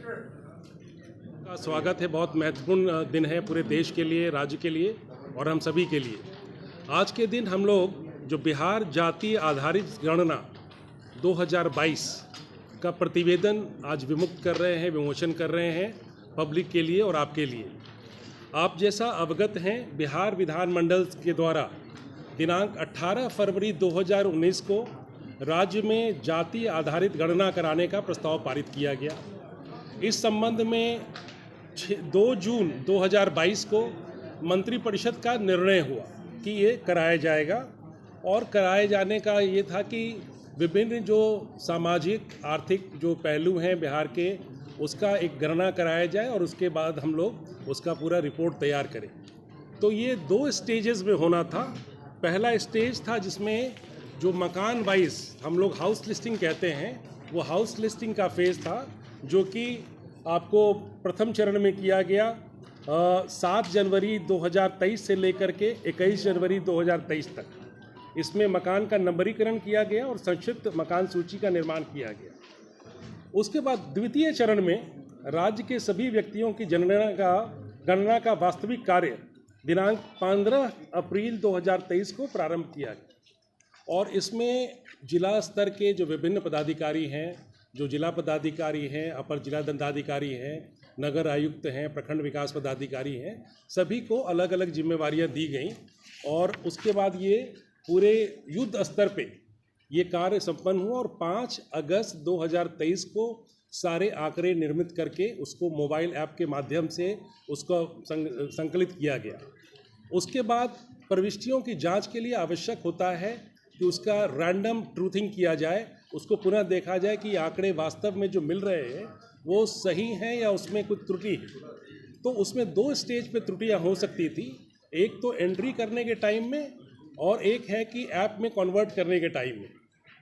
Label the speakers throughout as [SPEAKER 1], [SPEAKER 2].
[SPEAKER 1] का स्वागत है। बहुत महत्वपूर्ण दिन है पूरे देश के लिए, राज्य के लिए और हम सभी के लिए। आज के दिन हम लोग जो बिहार जाति आधारित गणना 2022 का प्रतिवेदन आज विमुक्त कर रहे हैं, विमोचन कर रहे हैं पब्लिक के लिए और आपके लिए। आप जैसा अवगत हैं, बिहार विधानमंडल के द्वारा दिनांक 18 फरवरी 2019 को राज्य में जाति आधारित गणना कराने का प्रस्ताव पारित किया गया। इस संबंध में 2 जून 2022 को मंत्रिपरिषद का निर्णय हुआ कि ये कराया जाएगा और कराए जाने का ये था कि विभिन्न जो सामाजिक आर्थिक जो पहलू हैं बिहार के, उसका एक गणना कराया जाए और उसके बाद हम लोग उसका पूरा रिपोर्ट तैयार करें। तो ये 2 स्टेजेस में होना था। पहला स्टेज था जिसमें जो मकान वाइज हम लोग हाउस लिस्टिंग कहते हैं, वो हाउस लिस्टिंग का फेज़ था, जो कि आपको प्रथम चरण में किया गया 7 जनवरी 2023 से लेकर के 21 जनवरी 2023 तक। इसमें मकान का नंबरीकरण किया गया और संक्षिप्त मकान सूची का निर्माण किया गया। उसके बाद द्वितीय चरण में राज्य के सभी व्यक्तियों की गणना का वास्तविक कार्य दिनांक 15 अप्रैल 2023 को प्रारंभ किया गया और इसमें जिला स्तर के जो विभिन्न पदाधिकारी हैं, जो जिला पदाधिकारी हैं, अपर जिला दंडाधिकारी हैं, नगर आयुक्त हैं, प्रखंड विकास पदाधिकारी हैं, सभी को अलग अलग जिम्मेवारियां दी गई और उसके बाद ये पूरे युद्ध स्तर पे ये कार्य संपन्न हुआ और 5 अगस्त 2023 को सारे आंकड़े निर्मित करके उसको मोबाइल ऐप के माध्यम से उसको संकलित किया गया। उसके बाद प्रविष्टियों की जांच के लिए आवश्यक होता है कि उसका रैंडम ट्रूथिंग किया जाए, उसको पुनः देखा जाए कि आंकड़े वास्तव में जो मिल रहे हैं वो सही हैं या उसमें कुछ त्रुटि है। तो उसमें 2 स्टेज पे त्रुटियां हो सकती थी, एक तो एंट्री करने के टाइम में और एक है कि ऐप में कन्वर्ट करने के टाइम में।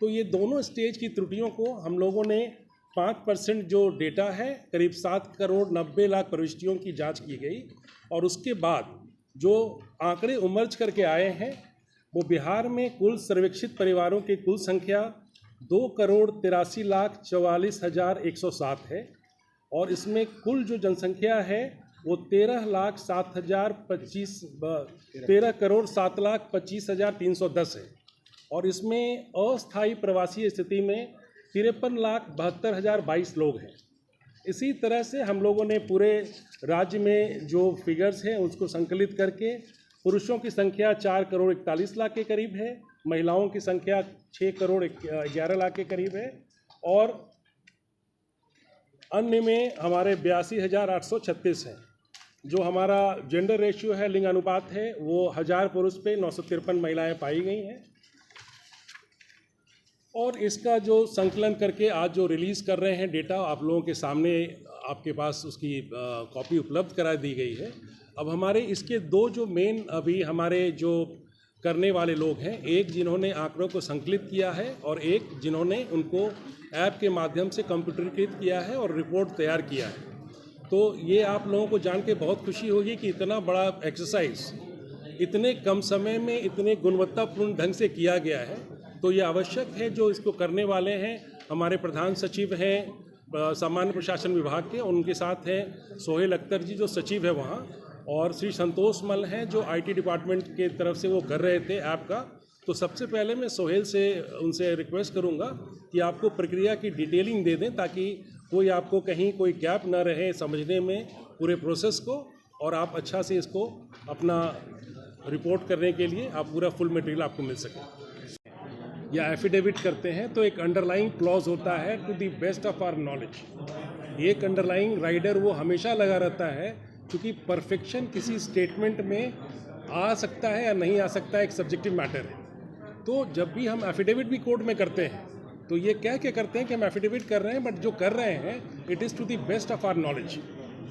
[SPEAKER 1] तो ये दोनों स्टेज की त्रुटियों को हम लोगों ने 5% जो डेटा है, करीब 7 करोड़ 90 लाख प्रविष्टियों की जाँच की गई और उसके बाद जो आंकड़े उमर्ज करके आए हैं वो बिहार में कुल सर्वेक्षित परिवारों की कुल संख्या 2,83,44,107 है और इसमें कुल जो जनसंख्या है वो 13,07,25,310 है और इसमें अस्थायी प्रवासी स्थिति में 53,72,022 लोग हैं। इसी तरह से हम लोगों ने पूरे राज्य में जो फिगर्स हैं उसको संकलित करके पुरुषों की संख्या 4 करोड़ 41 लाख के करीब है, महिलाओं की संख्या 6 करोड़ 11 लाख के करीब है और अन्य में हमारे 82,836 हैं। जो हमारा जेंडर रेशियो है, लिंग अनुपात है, वो 1000 पुरुष पे 953 महिलाएं पाई गई हैं। और इसका जो संकलन करके आज जो रिलीज़ कर रहे हैं डेटा, आप लोगों के सामने आपके पास उसकी कॉपी उपलब्ध करा दी गई है। अब हमारे इसके 2 जो मेन अभी हमारे जो करने वाले लोग हैं, एक जिन्होंने आंकड़ों को संकलित किया है और एक जिन्होंने उनको ऐप के माध्यम से कंप्यूटरीकृत किया है और रिपोर्ट तैयार किया है। तो ये आप लोगों को जान के बहुत खुशी होगी कि इतना बड़ा एक्सरसाइज इतने कम समय में इतने गुणवत्तापूर्ण ढंग से किया गया है। तो ये आवश्यक है, जो इसको करने वाले हैं हमारे प्रधान सचिव हैं सामान्य प्रशासन विभाग के, उनके साथ हैं सोहेल अख्तर जी जो सचिव है वहाँ, और श्री संतोष मल हैं जो आईटी डिपार्टमेंट के तरफ से वो कर रहे थे ऐप का। तो सबसे पहले मैं सोहेल से उनसे रिक्वेस्ट करूँगा कि आपको प्रक्रिया की डिटेलिंग दे दें ताकि कोई आपको कहीं कोई गैप न रहे समझने में पूरे प्रोसेस को, और आप अच्छा से इसको अपना रिपोर्ट करने के लिए आप पूरा फुल मटेरियल आपको मिल सके। या एफिडेविट करते हैं तो एक अंडरलाइंग क्लॉज होता है to the best of our knowledge. एक अंडरलाइंग राइडर वो हमेशा लगा रहता है क्योंकि परफेक्शन किसी स्टेटमेंट में आ सकता है या नहीं आ सकता है, एक सब्जेक्टिव मैटर है। तो जब भी हम एफिडेविट भी कोर्ट में करते हैं तो ये कह के करते हैं कि हम एफिडेविट कर रहे हैं, बट जो कर रहे हैं it is to the best of our knowledge.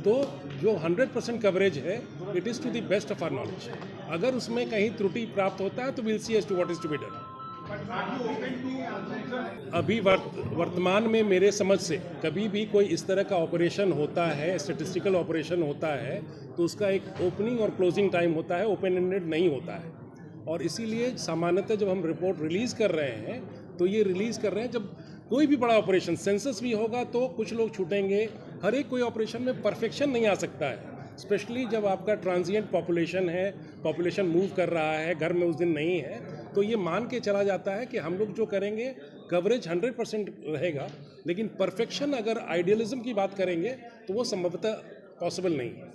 [SPEAKER 1] तो जो 100% कवरेज है it is to the best of our knowledge. अगर उसमें कहीं त्रुटि प्राप्त होता है तो will see as to what is to be done. अभी वर्तमान में मेरे समझ से कभी भी कोई इस तरह का ऑपरेशन होता है, स्टैटिस्टिकल ऑपरेशन होता है, तो उसका एक ओपनिंग और क्लोजिंग टाइम होता है, ओपन एंडेड नहीं होता है। और इसीलिए सामान्यतः जब हम रिपोर्ट रिलीज़ कर रहे हैं तो ये रिलीज़ कर रहे हैं जब कोई भी बड़ा ऑपरेशन, सेंसस भी होगा तो कुछ लोग छूटेंगे, हर एक कोई ऑपरेशन में परफेक्शन नहीं आ सकता है, स्पेशली जब आपका ट्रांजिएंट पॉपुलेशन है, पॉपुलेशन मूव कर रहा है, घर में उस दिन नहीं है, तो ये मान के चला जाता है कि हम लोग जो करेंगे कवरेज 100% रहेगा, लेकिन परफेक्शन अगर आइडियलिज्म की बात करेंगे तो वो संभवतः पॉसिबल नहीं है।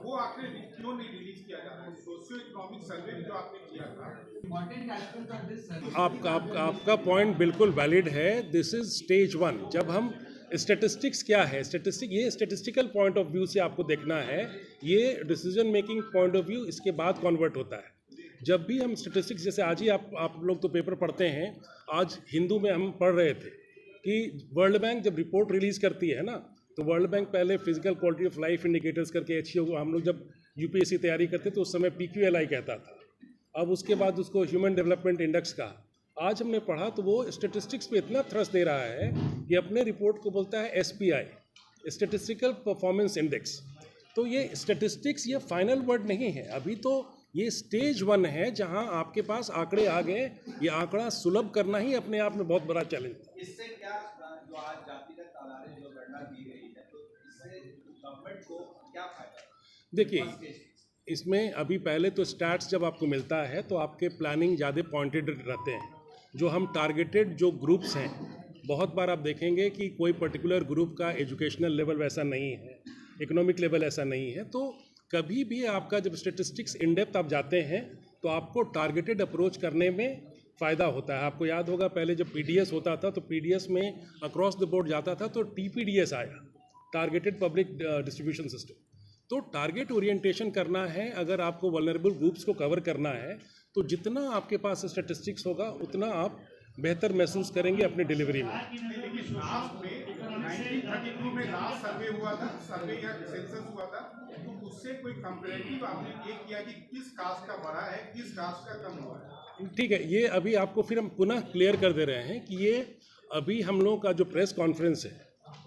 [SPEAKER 2] वो आंकड़े क्यों नहीं रिलीज किया जा रहा है? सोशियो इकोनॉमिक सर्वे जो आपने किया था,
[SPEAKER 1] आपका पॉइंट बिल्कुल वैलिड है। This is stage 1। जब हम स्टैटिस्टिक्स क्या है, ये स्टैटिस्टिकल पॉइंट ऑफ व्यू से आपको देखना है, ये decision making point of view इसके बाद कन्वर्ट होता है। जब भी हम स्टैटिस्टिक्स, जैसे आज ही आप लोग तो पेपर पढ़ते हैं, आज हिंदू में हम पढ़ रहे थे कि वर्ल्ड बैंक जब रिपोर्ट रिलीज करती है ना, तो वर्ल्ड बैंक पहले physical quality of life indicators करके HCO, हम लोग जब UPSC तैयारी करते तो उस समय PQLI कहता था, अब उसके बाद उसको ह्यूमन डेवलपमेंट इंडेक्स कहा। आज हमने पढ़ा तो वो स्टेटिस्टिक्स पे इतना थ्रस्ट दे रहा है कि अपने रिपोर्ट को बोलता है SPI, स्टेटिस्टिकल परफॉर्मेंस इंडेक्स। तो ये स्टेटिस्टिक्स ये फाइनल वर्ड नहीं है, अभी तो ये स्टेज 1 है जहां आपके पास आंकड़े आ गए। ये आंकड़ा सुलभ करना ही अपने आप में बहुत बड़ा चैलेंज था।
[SPEAKER 3] इससे क्या जो आज जातिगत आधारित जो गणना की गई है, तो इससे गवर्नमेंट को क्या फायदा?
[SPEAKER 1] देखिए, इसमें अभी पहले तो स्टैट्स जब आपको मिलता है तो आपके प्लानिंग ज़्यादा पॉइंटेड रहते हैं। जो हम टारगेटेड जो ग्रुप्स हैं, बहुत बार आप देखेंगे कि कोई पर्टिकुलर ग्रुप का एजुकेशनल लेवल वैसा नहीं है, इकोनॉमिक लेवल ऐसा नहीं है, तो कभी भी आपका जब स्टेटिस्टिक्स इन डेप्थ आप जाते हैं तो आपको टारगेटेड अप्रोच करने में फ़ायदा होता है। आपको याद होगा पहले जब PDS होता था तो PDS में अक्रॉस द बोर्ड जाता था तो TPDS आया, टारगेटेड पब्लिक डिस्ट्रीब्यूशन सिस्टम। तो टारगेट ओरिएंटेशन करना है, अगर आपको वल्नरेबल ग्रुप्स को कवर करना है तो जितना आपके पास स्टैटिस्टिक्स होगा उतना आप बेहतर महसूस करेंगे अपनी डिलीवरी में।
[SPEAKER 2] लेकिन लास्ट में 1932 में लास्ट सर्वे हुआ था, सर्वे या सेंसस हुआ था, तो उससे कोई कंपैरेटिव आपने ये किया कि किस कास्ट का बढ़ा है, किस कास्ट का कम हुआ है?
[SPEAKER 1] ठीक है, ये अभी आपको फिर हम पुनः क्लियर कर दे रहे हैं कि ये अभी हम लोगों का जो प्रेस कॉन्फ्रेंस है,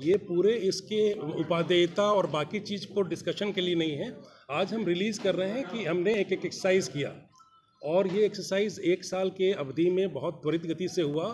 [SPEAKER 1] ये पूरे इसके उपादेयता और बाकी चीज़ को डिस्कशन के लिए नहीं है। आज हम रिलीज़ कर रहे हैं कि हमने एक एक्सरसाइज किया और ये एक्सरसाइज 1 साल के अवधि में बहुत त्वरित गति से हुआ,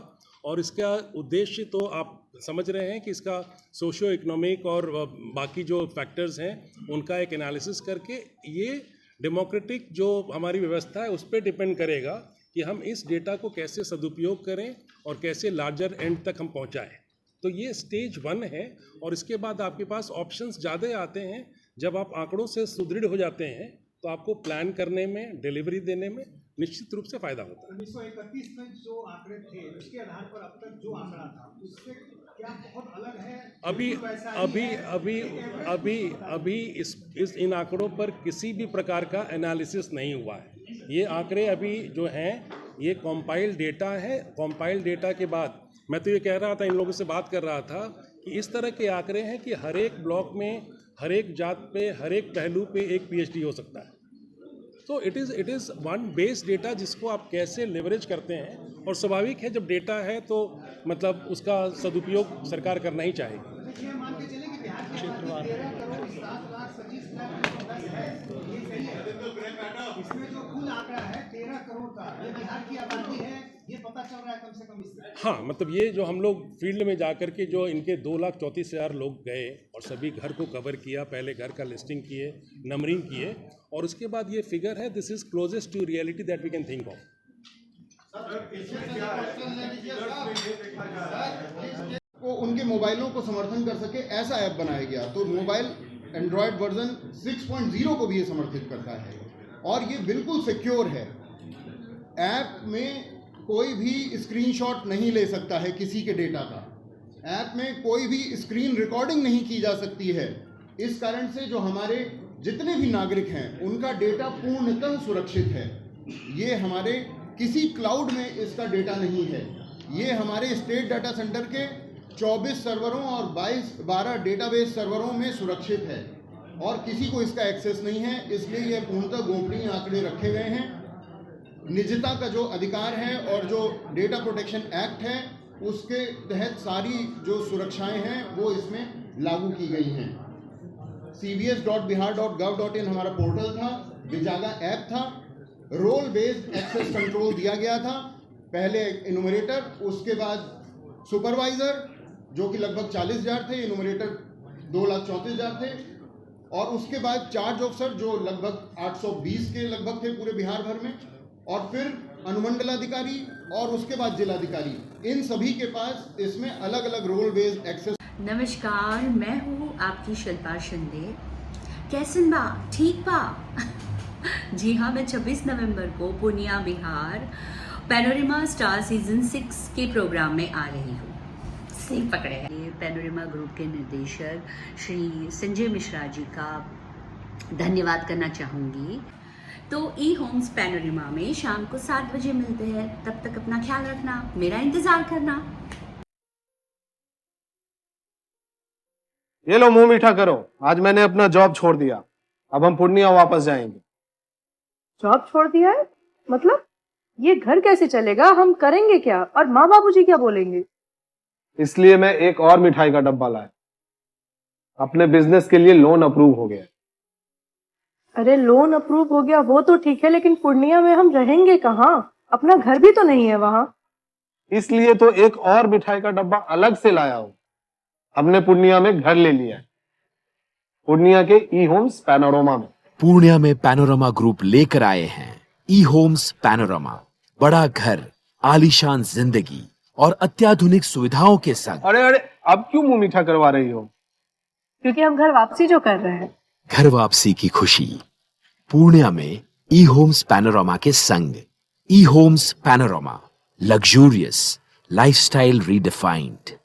[SPEAKER 1] और इसका उद्देश्य तो आप समझ रहे हैं कि इसका सोशियो इकोनॉमिक और बाकी जो फैक्टर्स हैं उनका एक एनालिसिस करके ये डेमोक्रेटिक जो हमारी व्यवस्था है उस पर डिपेंड करेगा कि हम इस डेटा को कैसे सदुपयोग करें और कैसे लार्जर एंड तक हम पहुंचाएं। तो ये स्टेज 1 है और इसके बाद आपके पास ऑप्शंस ज़्यादा आते हैं। जब आप आंकड़ों से सुदृढ़ हो जाते हैं तो आपको प्लान करने में, डिलीवरी देने में निश्चित रूप से फायदा होता है।
[SPEAKER 4] 1931 में जो आंकड़े थे उसके आधार पर अब तक जो आंकड़ा था उससे क्या बहुत अलग है?
[SPEAKER 1] अभी इन आंकड़ों पर किसी भी प्रकार का एनालिसिस नहीं हुआ है। ये आंकड़े अभी जो हैं ये कॉम्पाइल्ड डेटा है। कॉम्पाइल्ड डेटा के बाद मैं तो ये कह रहा था, इन लोगों से बात कर रहा था कि इस तरह के आंकड़े हैं कि हर एक ब्लॉक में, हर एक जात पे, हर एक पहलू पे एक PhD हो सकता है। तो it is one based data जिसको आप कैसे लेवरेज करते हैं, और स्वाभाविक है जब डेटा है तो मतलब उसका सदुपयोग सरकार करना ही चाहेगी।
[SPEAKER 4] ये मान के चले कि बिहार की आबादी 13 करोड़ 7 लाख 25 लाख है, ये सही है? इसमें जो कुल आंकड़ा है 13 करोड़ का, ये बिहार की आबादी है, ये पता चल रहा है कम से कम इससे।
[SPEAKER 1] हाँ, मतलब ये जो हम लोग फील्ड में जा कर के जो इनके 2,34,000 लोग गए और सभी घर को कवर किया, पहले घर का लिस्टिंग किए, नंबरिंग किए, और उसके बाद ये फिगर है। This is closest to reality that we can think of.
[SPEAKER 5] को उनके मोबाइलों को समर्थन कर सके ऐसा ऐप बनाया गया। तो मोबाइल एंड्रॉयड वर्जन 6.0 को भी ये समर्थित करता है और ये बिल्कुल सिक्योर है। ऐप में कोई भी स्क्रीनशॉट नहीं ले सकता है किसी के डेटा का। ऐप में कोई भी स्क्रीन रिकॉर्डिंग नहीं की जा सकती है। इस कारण से जो हमारे जितने भी नागरिक हैं उनका डेटा पूर्णतः सुरक्षित है। ये हमारे किसी क्लाउड में इसका डेटा नहीं है। ये हमारे स्टेट डाटा सेंटर के 24 सर्वरों और 12 डेटाबेस सर्वरों में सुरक्षित है और किसी को इसका एक्सेस नहीं है। इसलिए ये पूर्णतः गोपनीय आंकड़े रखे गए हैं। निजता का जो अधिकार है और जो डेटा प्रोटेक्शन एक्ट है उसके तहत सारी जो सुरक्षाएं हैं वो इसमें लागू की गई हैं। cbs.bihar.gov.in हमारा पोर्टल था, विजागा ऐप था, रोल बेस्ड एक्सेस कंट्रोल दिया गया था। पहले इनुमरेटर, उसके बाद सुपरवाइजर जो कि लगभग 40,000 थे, इनुमरेटर 2,34,000 थे, और उसके बाद चार्ज ऑफिसर जो लगभग 820 के लगभग थे पूरे बिहार भर में, और फिर अनुमंडलाधिकारी और उसके बाद जिलाधिकारी, इन सभी के पास इसमें अलग अलग रोल बेस्ड एक्सेस।
[SPEAKER 6] नमस्कार, मैं हूँ आपकी शिल्पा शिंदे। कैसन बा? ठीक बा? जी हाँ, मैं 26 नवंबर को Purnia Bihar panorama star season 6 के प्रोग्राम में आ रही हूँ। सही पकड़े हैं। ये पैनोरमा ग्रुप के निर्देशक श्री संजय मिश्रा जी का धन्यवाद करना चाहूँगी। तो ई होम्स पैनोरमा में शाम को 7 बजे मिलते हैं। तब तक अपना ख्याल रखना, मेरा इंतजार करना।
[SPEAKER 7] ये लो मुंह मीठा करो, आज मैंने अपना जॉब छोड़ दिया, अब हम पूर्णिया वापस जाएंगे।
[SPEAKER 8] जॉब छोड़ दिया है? मतलब ये घर कैसे चलेगा? हम करेंगे क्या? और माँ बाबूजी क्या बोलेंगे?
[SPEAKER 7] इसलिए मैं एक और मिठाई का डब्बा लाया। अपने बिजनेस के लिए लोन अप्रूव हो गया।
[SPEAKER 8] अरे लोन अप्रूव हो गया वो तो ठीक है, लेकिन पूर्णिया में हम रहेंगे कहाँ? अपना घर भी तो नहीं है वहाँ।
[SPEAKER 7] इसलिए तो एक और मिठाई का डब्बा अलग से लाया हूँ। हमने पूर्णिया में घर ले लिया है, पूर्णिया के ई होम्स पैनोरमा में।
[SPEAKER 9] पूर्णिया में पैनोरमा ग्रुप लेकर आए हैं ई होम्स पैनोरमा, बड़ा घर, आलीशान जिंदगी और अत्याधुनिक सुविधाओं के संग।
[SPEAKER 7] अरे अरे, अब क्यों मुंह मीठा करवा रही हो?
[SPEAKER 8] क्योंकि हम घर वापसी जो कर रहे हैं।
[SPEAKER 9] घर वापसी की खुशी पूर्णिया में ई होम्स पैनोरमा के संग। ई Homes Panorama, luxurious lifestyle redefined.